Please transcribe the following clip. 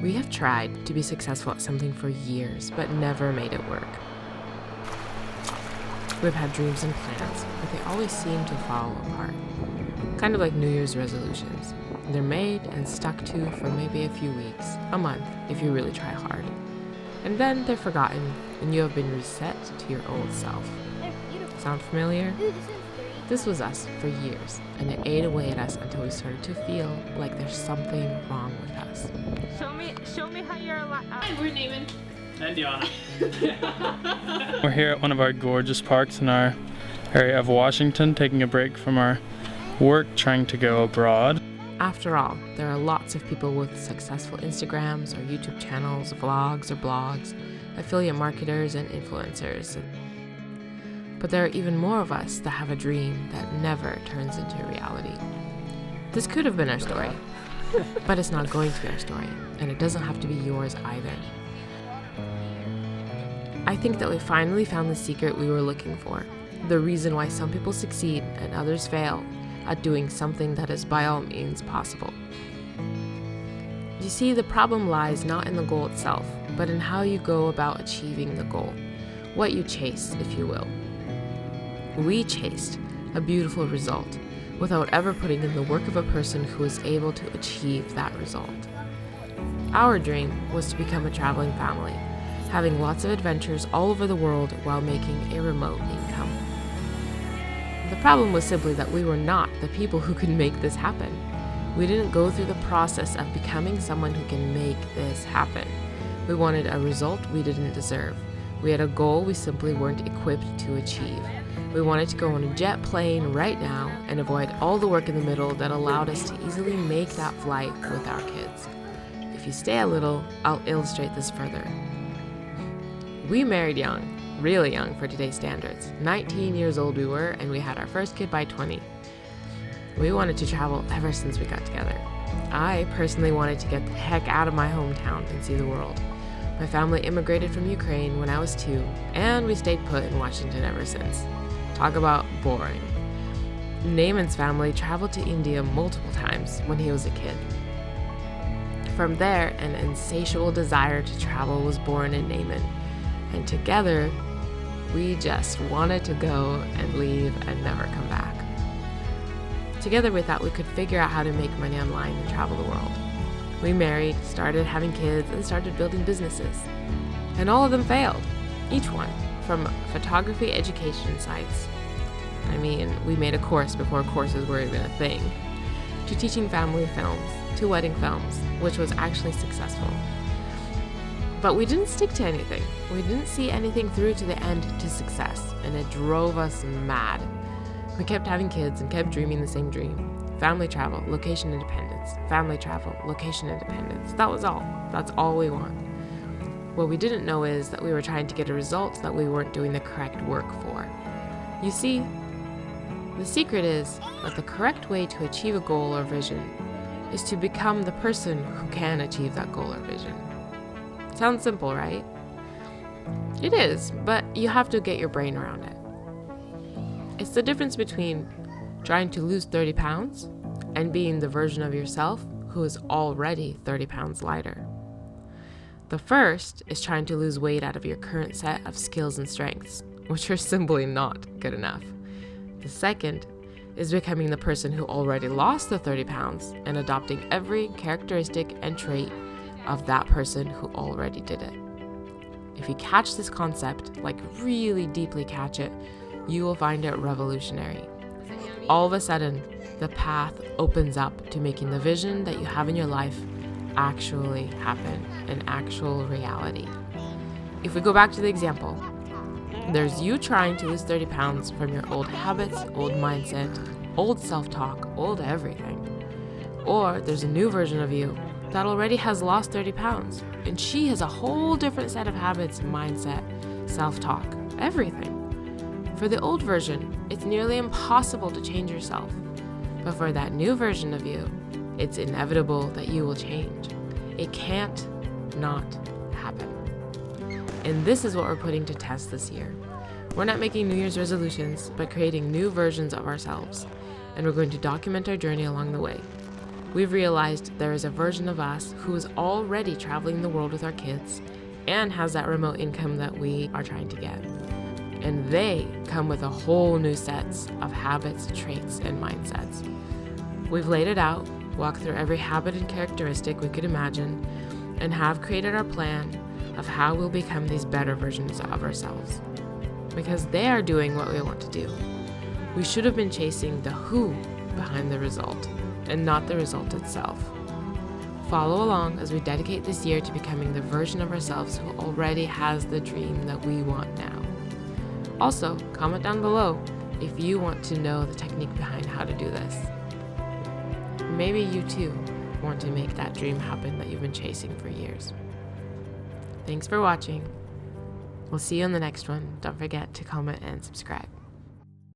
We have tried to be successful at something for years, but never made it work. We've had dreams and plans, but they always seem to fall apart. Kind of like New Year's resolutions. They're made and stuck to for maybe a few weeks, a month, if you really try hard. And then they're forgotten, and you have been reset to your old self. Sound familiar? This was us for years, and it ate away at us until we started to feel like there's something wrong with us. Show me how you're alive. Hi, we're Naaman. And Diana. We're here at one of our gorgeous parks in our area of Washington, taking a break from our work, trying to go abroad. After all, there are lots of people with successful Instagrams or YouTube channels, vlogs or blogs, affiliate marketers and influencers. But there are even more of us that have a dream that never turns into reality. This could have been our story, but it's not going to be our story, and it doesn't have to be yours either. I think that we finally found the secret we were looking for, the reason why some people succeed and others fail at doing something that is by all means possible. You see, the problem lies not in the goal itself, but in how you go about achieving the goal, what you chase, if you will. We chased a beautiful result without ever putting in the work of a person who was able to achieve that result. Our dream was to become a traveling family, having lots of adventures all over the world while making a remote income. The problem was simply that we were not the people who could make this happen. We didn't go through the process of becoming someone who can make this happen. We wanted a result we didn't deserve. We had a goal we simply weren't equipped to achieve. We wanted to go on a jet plane right now and avoid all the work in the middle that allowed us to easily make that flight with our kids. If you stay a little, I'll illustrate this further. We married young, really young for today's standards. 19 years old we were, and we had our first kid by 20. We wanted to travel ever since we got together. I personally wanted to get the heck out of my hometown and see the world. My family immigrated from Ukraine when I was 2, and we stayed put in Washington ever since. Talk about boring. Naaman's family traveled to India multiple times when he was a kid. From there, an insatiable desire to travel was born in Naaman, and together, we just wanted to go and leave and never come back. Together we thought we could figure out how to make money online and travel the world. We married, started having kids, and started building businesses. And all of them failed, each one, from photography education sites. I mean, we made a course before courses were even a thing, to teaching family films, to wedding films, which was actually successful. But we didn't stick to anything. We didn't see anything through to the end to success, and it drove us mad. We kept having kids and kept dreaming the same dream. Family travel, location independence. Family travel, location independence. That was all. That's all we want. What we didn't know is that we were trying to get a result that we weren't doing the correct work for. You see, the secret is that the correct way to achieve a goal or vision is to become the person who can achieve that goal or vision. Sounds simple, right? It is, but you have to get your brain around it. It's the difference between trying to lose 30 pounds and being the version of yourself who is already 30 pounds lighter. The first is trying to lose weight out of your current set of skills and strengths, which are simply not good enough. The second is becoming the person who already lost the 30 pounds and adopting every characteristic and trait of that person who already did it. If you catch this concept, like really deeply catch it, you will find it revolutionary. All of a sudden, the path opens up to making the vision that you have in your life actually happen, an actual reality. If we go back to the example, there's you trying to lose 30 pounds from your old habits, old mindset, old self-talk, old everything. Or there's a new version of you that already has lost 30 pounds, and she has a whole different set of habits, mindset, self-talk, everything. For the old version, it's nearly impossible to change yourself. But for that new version of you, it's inevitable that you will change. It can't not happen. And this is what we're putting to test this year. We're not making New Year's resolutions, but creating new versions of ourselves. And we're going to document our journey along the way. We've realized there is a version of us who is already traveling the world with our kids and has that remote income that we are trying to get. And they come with a whole new sets of habits, traits, and mindsets. We've laid it out, walked through every habit and characteristic we could imagine, and have created our plan of how we'll become these better versions of ourselves. Because they are doing what we want to do. We should have been chasing the who behind the result, and not the result itself. Follow along as we dedicate this year to becoming the version of ourselves who already has the dream that we want now. Also, comment down below if you want to know the technique behind how to do this. Maybe you too want to make that dream happen that you've been chasing for years. Thanks for watching. We'll see you on the next one. Don't forget to comment and subscribe.